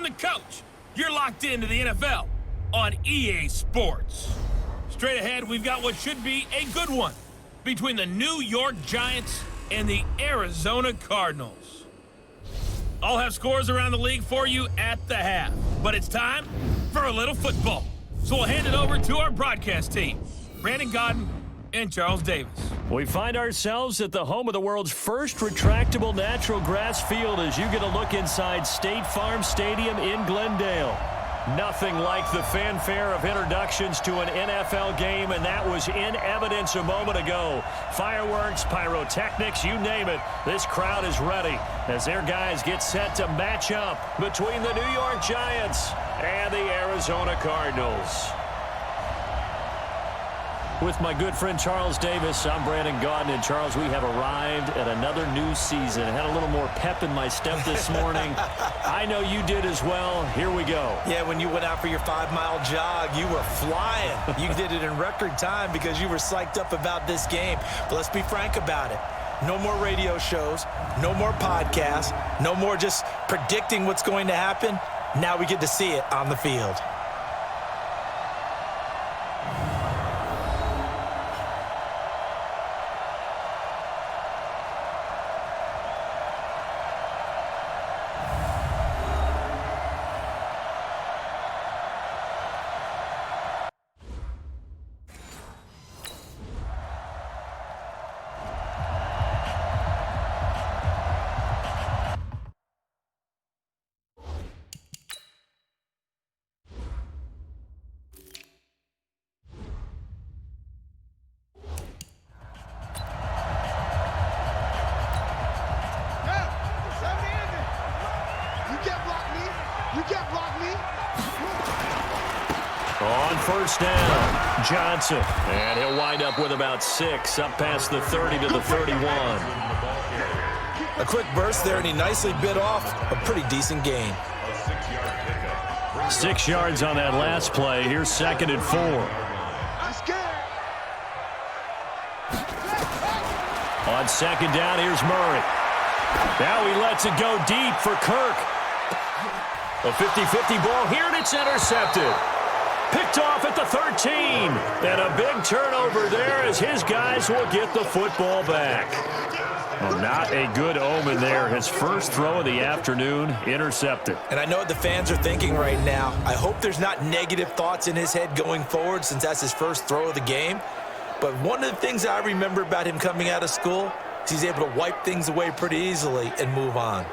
the coach. You're locked into the NFL on EA Sports. Straight ahead, we've got what should be a good one between the New York Giants and the Arizona Cardinals. I'll have scores around the league for you at the half, but it's time for a little football. So we'll hand it over to our broadcast team, Brandon Godden and Charles Davis. We find ourselves at the home of the world's first retractable natural grass field as you get a look inside State Farm Stadium in Glendale. Nothing like the fanfare of introductions to an NFL game, and that was in evidence a moment ago. Fireworks, pyrotechnics, you name it. This crowd is ready as their guys get set to match up between the New York Giants and the Arizona Cardinals. With my good friend Charles Davis, I'm Brandon Godden. And Charles, we have arrived at another new season. I had a little more pep in my step this morning. I know you did as well. Here we go. Yeah, when you went out for your 5-mile jog, you were flying. You did it in record time because you were psyched up about this game. But let's be frank about it. No more radio shows, no more podcasts, no more just predicting what's going to happen. Now we get to see it on the field. On first down, Johnson. And he'll wind up with about 6, up past the 30 to the 31. A quick burst there, and he nicely bit off a pretty decent gain. 6 yards on that last play. Here's 2nd and 4. On 2nd down, here's Murray. Now he lets it go deep for Kirk. A 50-50 ball here, and it's intercepted. Picked off at the 13. And a big turnover there as his guys will get the football back. Well, not a good omen there. His first throw of the afternoon, intercepted. And I know what the fans are thinking right now. I hope there's not negative thoughts in his head going forward since that's his first throw of the game. But one of the things I remember about him coming out of school is he's able to wipe things away pretty easily and move on.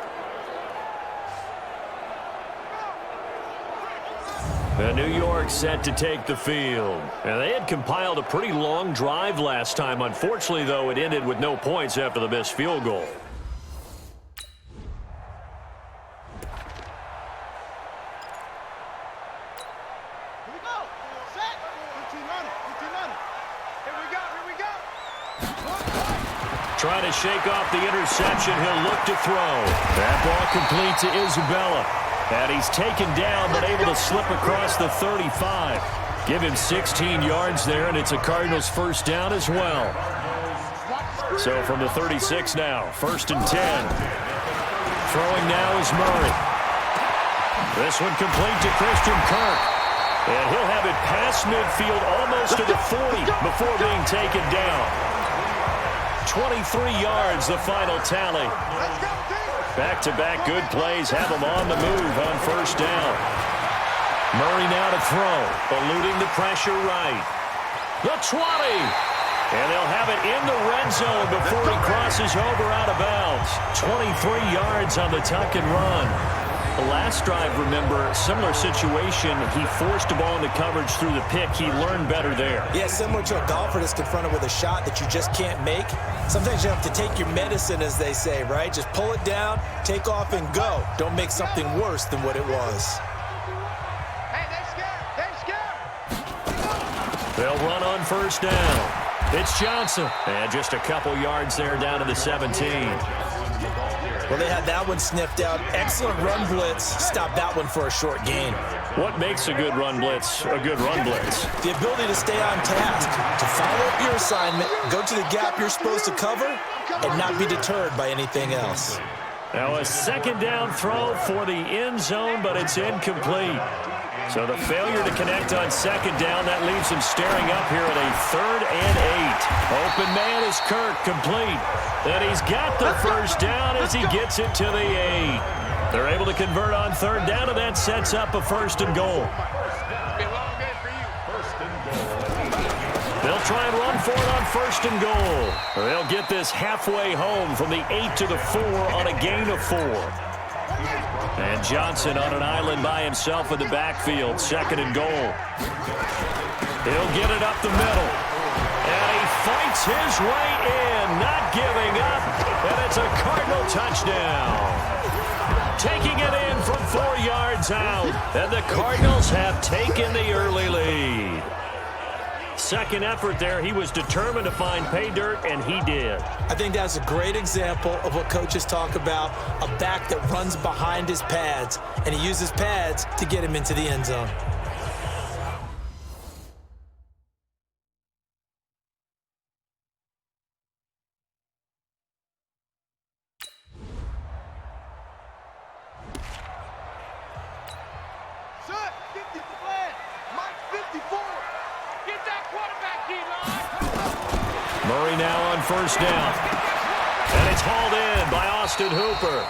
New York set to take the field. And they had compiled a pretty long drive last time. Unfortunately, though, it ended with no points after the missed field goal. Trying to shake off the interception. He'll look to throw. That ball complete to Isabella. And he's taken down, but able to slip across the 35. Give him 16 yards there, and it's a Cardinals first down as well. So from the 36 now, 1st and 10. Throwing now is Murray. This one complete to Christian Kirk. And he'll have it past midfield almost to the 40 before being taken down. 23 yards, the final tally. Back-to-back good plays have him on the move on first down. Murray now to throw, eluding the pressure right. The 20. And they'll have it in the red zone before he crosses over out of bounds. 23 yards on the tuck and run. The last drive, remember, similar situation. He forced the ball into coverage through the pick. He learned better there. Yeah, similar to a golfer that's confronted with a shot that you just can't make. Sometimes you have to take your medicine, as they say, right? Just pull it down, take off, and go. Don't make something worse than what it was. Hey, they're scared. They're scared. They'll run on first down. It's Johnson. And just a couple yards there down to the 17. Well, they had that one sniffed out. Excellent run blitz. Stop that one for a short gain. What makes a good run blitz a good run blitz? The ability to stay on task, to follow up your assignment, go to the gap you're supposed to cover, and not be deterred by anything else. Now a second down throw for the end zone, but it's incomplete. So the failure to connect on second down, that leaves him staring up here at a 3rd and 8. Open man is Kirk, complete. And he's got the first down as he gets it to the 8. They're able to convert on 3rd down, and that sets up a 1st and goal. They'll try and run for it on 1st and goal. They'll get this halfway home from the 8 to the 4 on a gain of 4. And Johnson on an island by himself in the backfield, 2nd and goal. He'll get it up the middle. And he fights his way in, not giving up. And it's a Cardinal touchdown. Taking it in from 4 yards out. And the Cardinals have taken the early lead. Second effort there, he was determined to find pay dirt, and he did. I think that's a great example of what coaches talk about, a back that runs behind his pads, and he uses pads to get him into the end zone. Murray now on 1st down. And it's hauled in by Austin Hooper.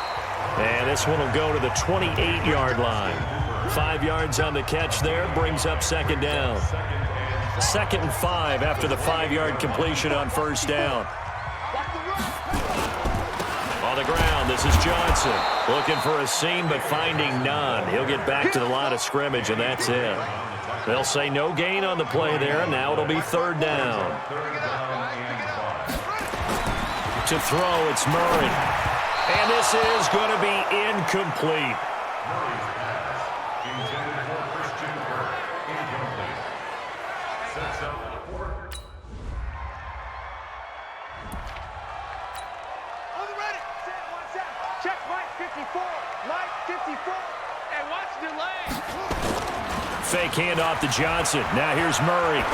And this one will go to the 28-yard line. 5 yards on the catch there, brings up 2nd down. 2nd and 5 after the 5-yard completion on 1st down. On the ground, this is Johnson. Looking for a seam, but finding none. He'll get back to the line of scrimmage, and that's it. They'll say no gain on the play there, and now it'll be 3rd down. To throw, it's Murray. And this is going to be incomplete. Check Mike 54. Mike 54. And watch the delay. Fake handoff to Johnson. Now here's Murray.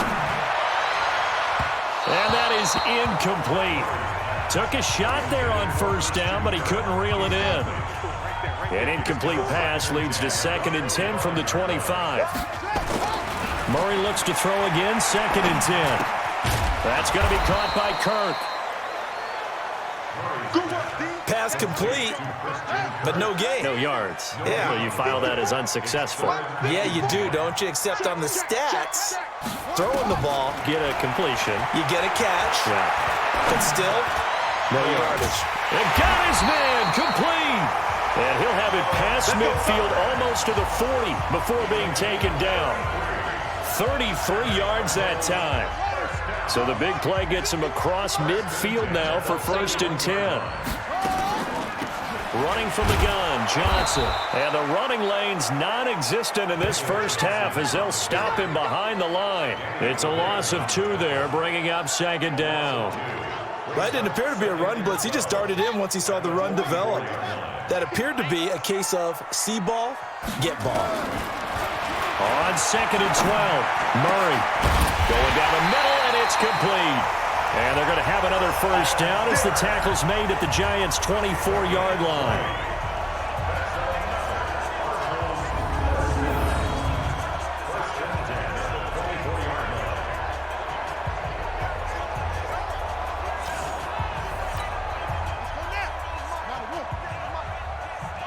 And that is incomplete. Took a shot there on 1st down, but he couldn't reel it in. An incomplete pass leads to 2nd and 10 from the 25. Murray looks to throw again, 2nd and 10. That's going to be caught by Kirk. Pass complete, but no gain. No yards. Yeah. So you file that as unsuccessful. Yeah, you do, don't you? Except on the stats, throwing the ball, Get a completion. you get a catch, Yeah. but still, no yardage. And got his man complete. And he'll have it past midfield almost to the 40 before being taken down. 33 yards that time. So the big play gets him across midfield now for 1st and 10. Running from the gun, Johnson. And the running lane's non-existent in this first half as they'll stop him behind the line. It's a loss of 2 there, bringing up 2nd down. That didn't appear to be a run blitz. He just darted in once he saw the run develop. That appeared to be a case of see ball, get ball. On 2nd and 12, Murray going down the middle, and it's complete. And they're going to have another 1st down as the tackle's made at the Giants' 24-yard line.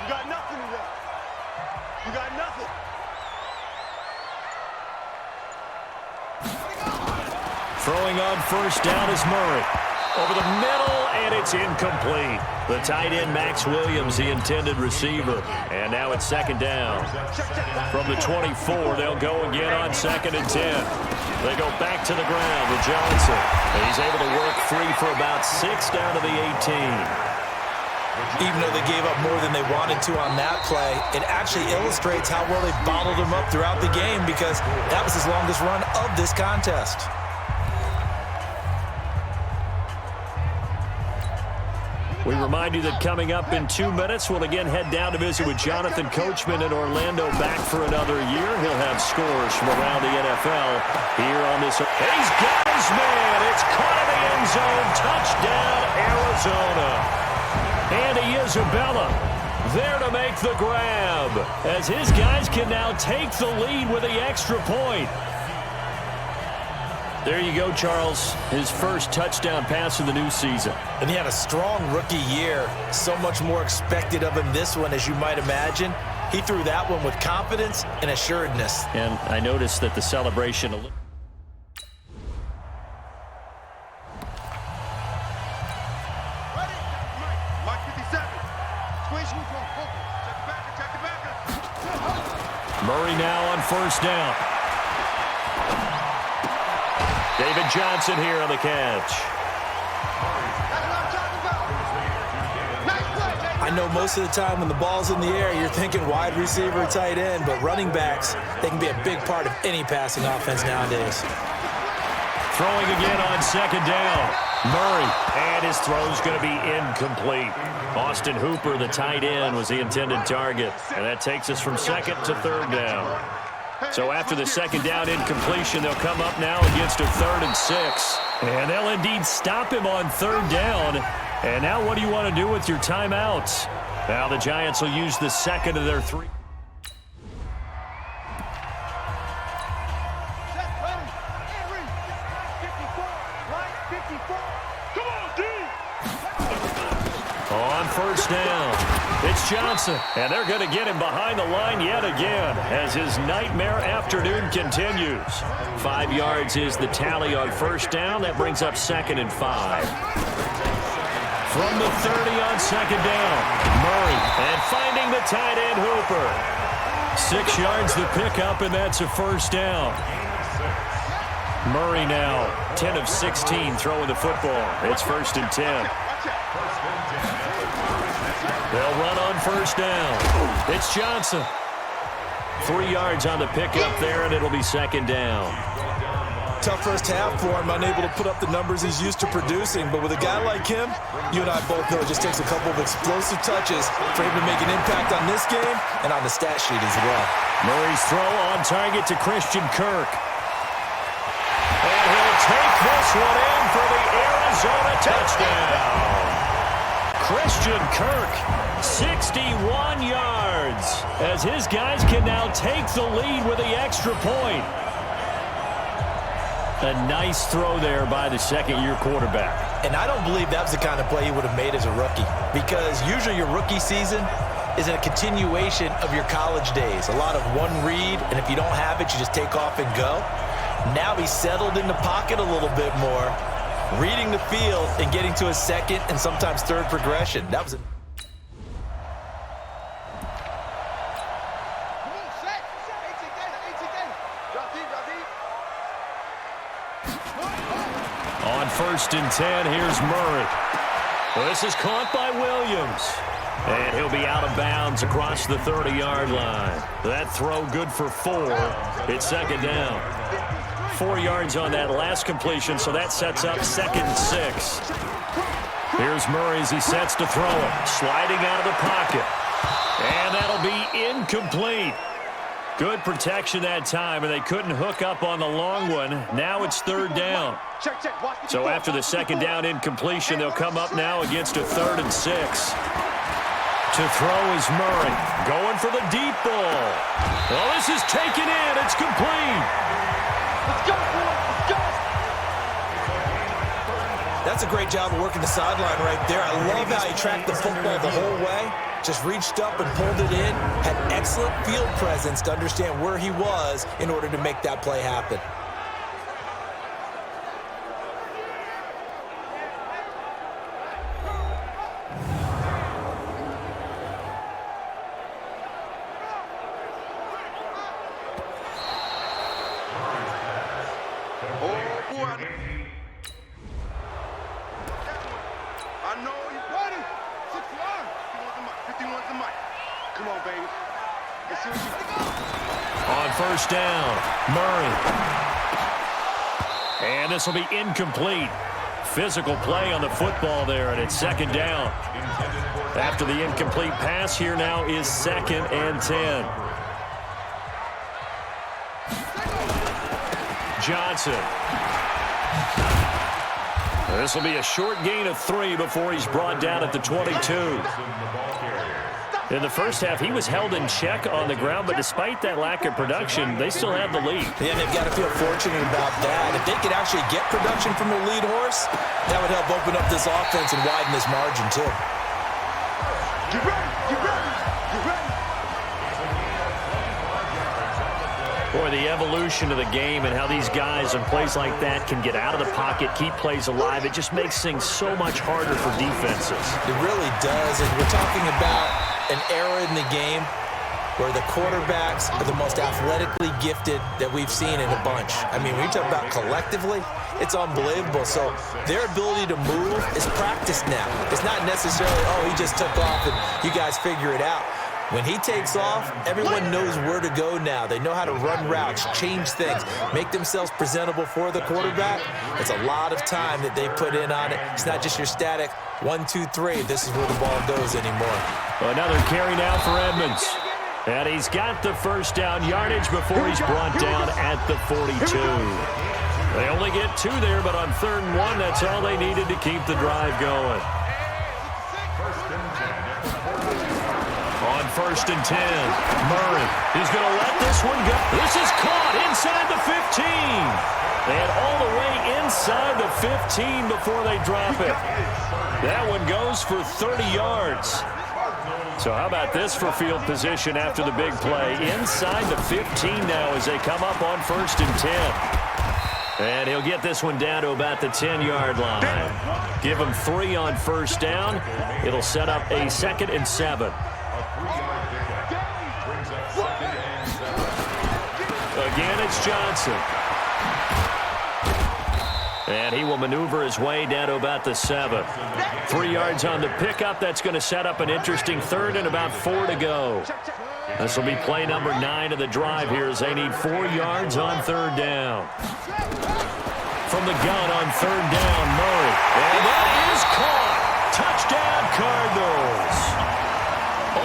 You got nothing today. You got nothing. Throwing on 1st down is Murray. Over the middle, and it's incomplete. The tight end, Max Williams, the intended receiver. And now it's 2nd down. From the 24, they'll go again on 2nd and 10. They go back to the ground with Johnson. And he's able to work free for about 6 down to the 18. Even though they gave up more than they wanted to on that play, it actually illustrates how well they bottled him up throughout the game because that was his longest run of this contest. We remind you that coming up in 2 minutes, we'll again head down to visit with Jonathan Coachman in Orlando, back for another year. He'll have scores from around the NFL here on this. And he's got his man. It's caught in the end zone. Touchdown, Arizona. And Isabella there to make the grab, as his guys can now take the lead with the extra point. There you go, Charles. His first touchdown pass of the new season. And he had a strong rookie year. So much more expected of him this one, as you might imagine. He threw that one with confidence and assuredness. And I noticed that the celebration... Ready? Mike 57. Squeeze you from focus. Check the back. Murray now on first down. David Johnson here on the catch. I know most of the time when the ball's in the air, you're thinking wide receiver, tight end, but running backs, they can be a big part of any passing offense nowadays. Throwing again on second down. Murray, and his throw's going to be incomplete. Austin Hooper, the tight end, was the intended target, and that takes us from second to third down. So after the second down incompletion, they'll come up now against a 3rd and 6. And they'll indeed stop him on third down. And now what do you want to do with your timeouts? Now the Giants will use the second of their 3. On first down, it's Johnson, and they're going to get him behind the line yet again as his nightmare afternoon continues. 5 yards is the tally on first down. That brings up 2nd and 5. From the 30 on second down, Murray, and finding the tight end Hooper. 6 yards the pickup, and that's a first down. Murray now 10 of 16 throwing the football. It's 1st and 10. They'll run on first down. It's Johnson. 3 yards on the pickup there, and it'll be 2nd down. Tough first half for him, unable to put up the numbers he's used to producing. But with a guy like him, you and I both know it just takes a couple of explosive touches for him to make an impact on this game and on the stat sheet as well. Murray's throw on target to Christian Kirk. And he'll take this one in for the Arizona touchdown. Christian Kirk, 61 yards, as his guys can now take the lead with the extra point. A nice throw there by the second-year quarterback. And I don't believe that was the kind of play he would have made as a rookie, because usually your rookie season is a continuation of your college days. A lot of one read, and if you don't have it, you just take off and go. Now he's settled in the pocket a little bit more, reading the field and getting to a second and sometimes third progression. That was a... On 1st and 10, here's Murray. Well, this is caught by Williams. And he'll be out of bounds across the 30-yard line. That throw good for 4. It's 2nd down. 4 yards on that last completion, so that sets up 2nd and 6. Here's Murray as he sets to throw it. Sliding out of the pocket. And that'll be incomplete. Good protection that time, and they couldn't hook up on the long one. Now it's 3rd down. So after the 2nd down incompletion, they'll come up now against a 3rd and 6. To throw is Murray, going for the deep ball. Well, this is taken in. It's complete. Let's go, boys. Let's go. That's a great job of working the sideline right there. I love how he tracked the football the whole way. Just reached up and pulled it in. Had excellent field presence to understand where he was in order to make that play happen. On first down, Murray. And this will be incomplete. Physical play on the football there, and it's 2nd down. After the incomplete pass, here now is 2nd and 10. Johnson. This will be a short gain of 3 before he's brought down at the 22. In the first half, he was held in check on the ground, but despite that lack of production, they still have the lead. Yeah, and they've got to feel fortunate about that. If they could actually get production from their lead horse, that would help open up this offense and widen this margin, too. Get ready! Get ready! Get ready! Boy, the evolution of the game and how these guys in plays like that can get out of the pocket, keep plays alive, it just makes things so much harder for defenses. It really does, and we're talking about an era in the game where the quarterbacks are the most athletically gifted that we've seen in a bunch. I mean, when you talk about collectively, it's unbelievable. So their ability to move is practiced now. It's not necessarily, oh, he just took off and you guys figure it out. When he takes off, everyone knows where to go now. They know how to run routes, change things, make themselves presentable for the quarterback. It's a lot of time that they put in on it. It's not just your static 1, 2, 3. This is where the ball goes anymore. Another carry now for Edmonds. And he's got the first down yardage before he's brought down at the 42. They only get 2 there, but on 3rd and 1, that's all they needed to keep the drive going. On 1st and 10, Murray is going to let this one go. This is caught inside the 15. And all the way inside the 15 before they drop it. That one goes for 30 yards. So how about this for field position after the big play? Inside the 15 now as they come up on 1st and 10. And he'll get this one down to about the 10-yard line. Give him 3 on 1st down. It'll set up a 2nd and 7. Again, it's Johnson. And he will maneuver his way down to about the 7. 3 yards on the pickup. That's going to set up an interesting 3rd and about 4 to go. This will be play number 9 of the drive here as they need 4 yards on 3rd down. From the gun on 3rd down, Murray. And that is caught. Touchdown, Cardinals.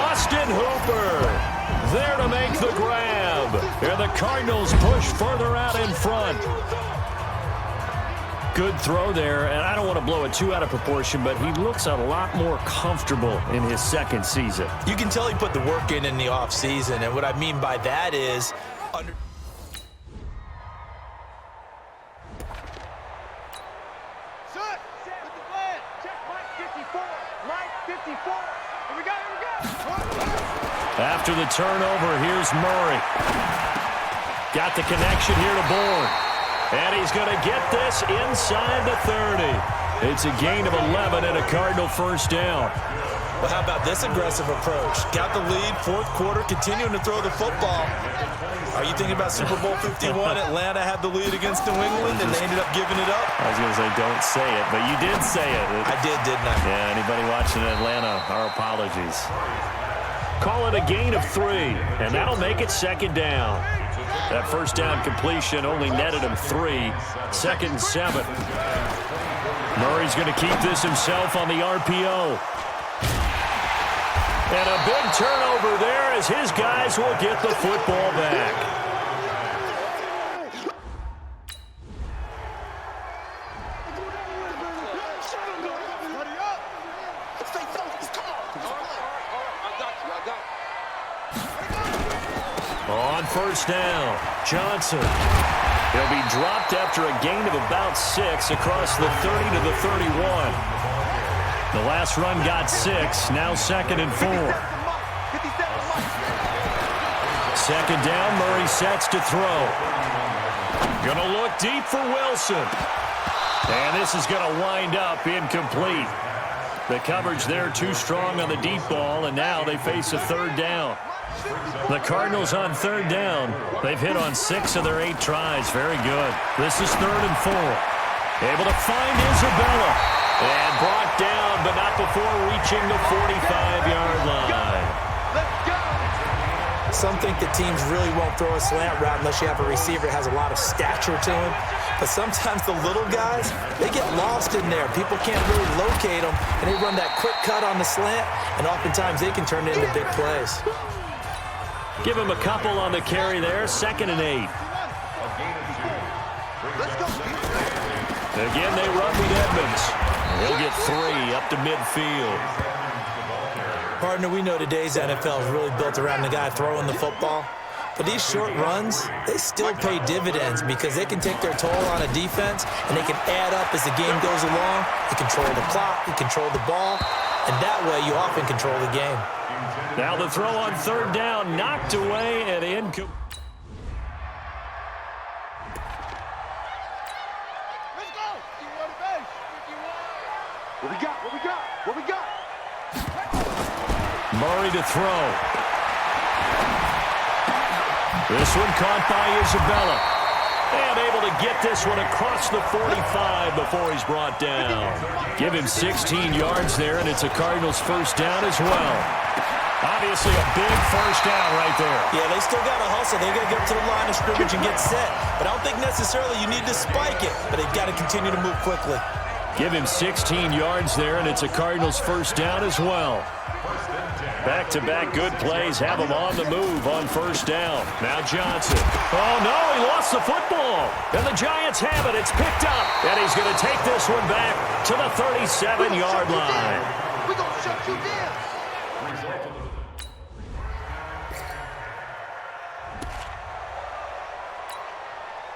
Austin Hooper there to make the grab. And the Cardinals push further out in front. Good throw there, and I don't want to blow it too out of proportion, but he looks a lot more comfortable in his 2nd season. You can tell he put the work in the offseason, and what I mean by that is After the turnover, here's Murray. Got the connection here to Bourne. And he's going to get this inside the 30. It's a gain of 11 and a Cardinal 1st down. Well, how about this aggressive approach? Got the lead, 4th quarter, continuing to throw the football. Are you thinking about Super Bowl 51? Atlanta had the lead against New England, and they ended up giving it up? I was going to say, don't say it, but you did say it. I did, didn't I? Yeah, anybody watching Atlanta, our apologies. Call it a gain of 3, and that'll make it 2nd down. That 1st down completion only netted him 3. 2nd and 7. Murray's going to keep this himself on the RPO. And a big turnover there as his guys will get the football back. On 1st down, Johnson. He'll be dropped after a gain of about 6 across the 30 to the 31. The last run got 6, now 2nd and 4. 2nd down, Murray sets to throw. Gonna look deep for Wilson. And this is gonna wind up incomplete. The coverage there too strong on the deep ball, and now they face a 3rd down. The Cardinals on 3rd down. They've hit on 6 of their 8 tries. Very good. This is 3rd and 4. Able to find Isabella. And brought down, but not before reaching the 45-yard line. Some think that teams really won't throw a slant route unless you have a receiver that has a lot of stature to him. But sometimes the little guys, they get lost in there. People can't really locate them, and they run that quick cut on the slant, and oftentimes they can turn it into big plays. Give him a couple on the carry there. 2nd and 8. Again, they run with Edmonds. He'll get 3 up to midfield. Partner, we know today's NFL is really built around the guy throwing the football. But these short runs, they still pay dividends because they can take their toll on a defense, and they can add up as the game goes along. You control the clock, you control the ball, and that way you often control the game. Now the throw on third down, knocked away and incomplete. Let's go. You want the base. What we got? What we got? What we got? Murray to throw. This one caught by Isabella. And able to get this one across the 45 before he's brought down. Give him 16 yards there, and it's a Cardinals first down as well. Obviously a big first down right there. Yeah, they still got to hustle. They got to get up to the line of scrimmage and get set. But I don't think necessarily you need to spike it, but they've got to continue to move quickly. Give him 16 yards there, and it's a Cardinals first down as well. Back-to-back good plays have him on the move on first down. Now Johnson. Oh, no, he lost the football. And the Giants have it. It's picked up. And he's going to take this one back to the 37-yard line. We're going to shut you down.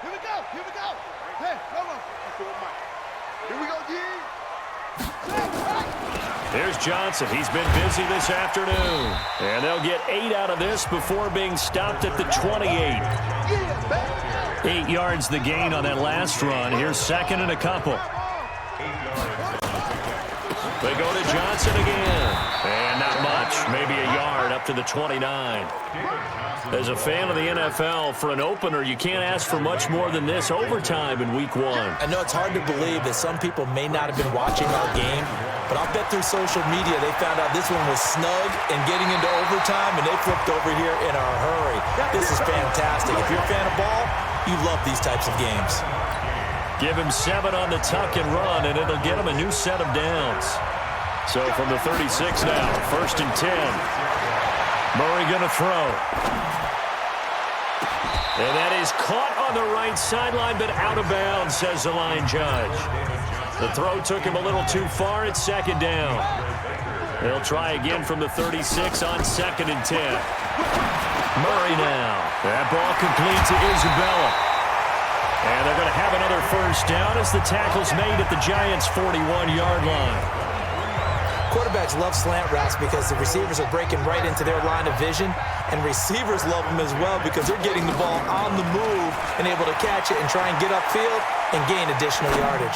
Here we go. Here we go. Hey, come on. Here we go, D. Here's Johnson. He's been busy this afternoon. And they'll get 8 out of this before being stopped at the 28. 8 yards the gain on that last run. Here's second and a couple. They go to Johnson again. And not much. Maybe a yard up to the 29. As a fan of the NFL, for an opener, you can't ask for much more than this overtime in Week 1. I know it's hard to believe that some people may not have been watching our game, but I'll bet through social media they found out this one was snug and getting into overtime, and they flipped over here in a hurry. This is fantastic. If you're a fan of ball, you love these types of games. Give him 7 on the tuck and run, and it'll get him a new set of downs. So from the 36 now, first and 10. Murray going to throw. And that is caught on the right sideline, but out of bounds, says the line judge. The throw took him a little too far. It's second down. They'll try again from the 36 on second and 10. Murray now. That ball complete to Isabella. And they're going to have another first down as the tackle's made at the Giants' 41-yard line. Quarterbacks love slant routes because the receivers are breaking right into their line of vision, and receivers love them as well because they're getting the ball on the move and able to catch it and try and get upfield and gain additional yardage.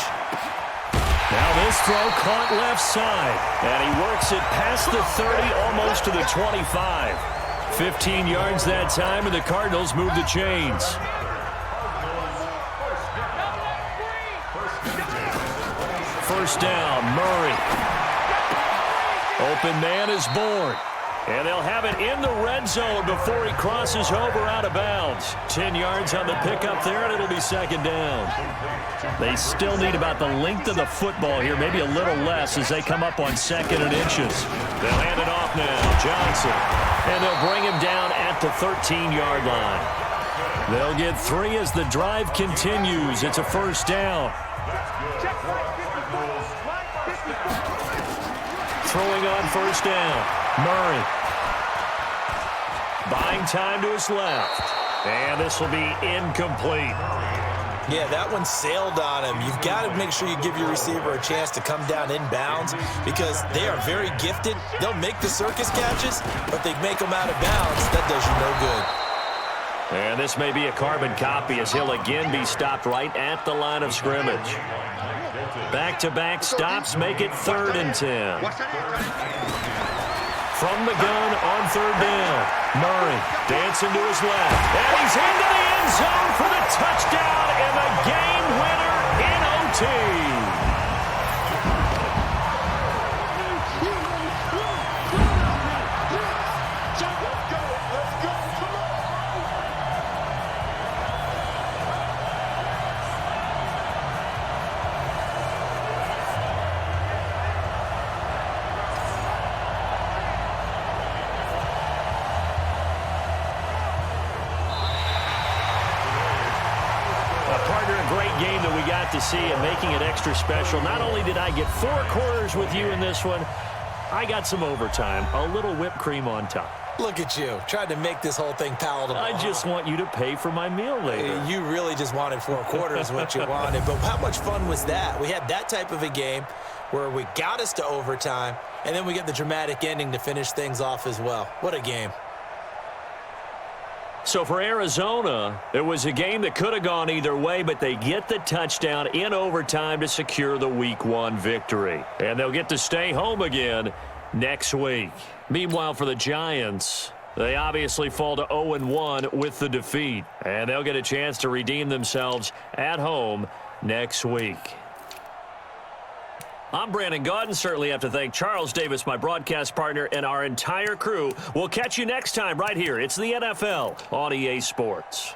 Now this throw caught left side, and he works it past the 30, almost to the 25. 15 yards that time, and the Cardinals move the chains. First down, Murray. Open man is born. And they'll have it in the red zone before he crosses over out of bounds. 10 yards on the pickup there, and it'll be second down. They still need about the length of the football here, maybe a little less as they come up on second and inches. They'll hand it off now, Johnson. And they'll bring him down at the 13-yard line. They'll get 3 as the drive continues. It's a first down. Throwing on first down, Murray. Buying time to his left. And this will be incomplete. Yeah, that one sailed on him. You've got to make sure you give your receiver a chance to come down inbounds because they are very gifted. They'll make the circus catches, but they make them out of bounds. That does you no good. And this may be a carbon copy as he'll again be stopped right at the line of scrimmage. Back-to-back stops make it 3rd and 10. From the gun on 3rd down. Murray dancing to his left. And he's into the end zone for the touchdown and the game winner in OT. game that we got to see and making it extra special. Not only did I get 4 quarters with you in this one, I got some overtime, a little whipped cream on top. Look at you, trying to make this whole thing palatable. I just want you to pay for my meal later. You really just wanted 4 quarters what you wanted. But how much fun was that? We had that type of a game where we got us to overtime, and then we get the dramatic ending to finish things off as well. What a game. So for Arizona, it was a game that could have gone either way, but they get the touchdown in overtime to secure the Week 1 victory. And they'll get to stay home again next week. Meanwhile, for the Giants, they obviously fall to 0-1 with the defeat. And they'll get a chance to redeem themselves at home next week. I'm Brandon Gaudin. Certainly have to thank Charles Davis, my broadcast partner, and our entire crew. We'll catch you next time right here. It's the NFL on EA Sports.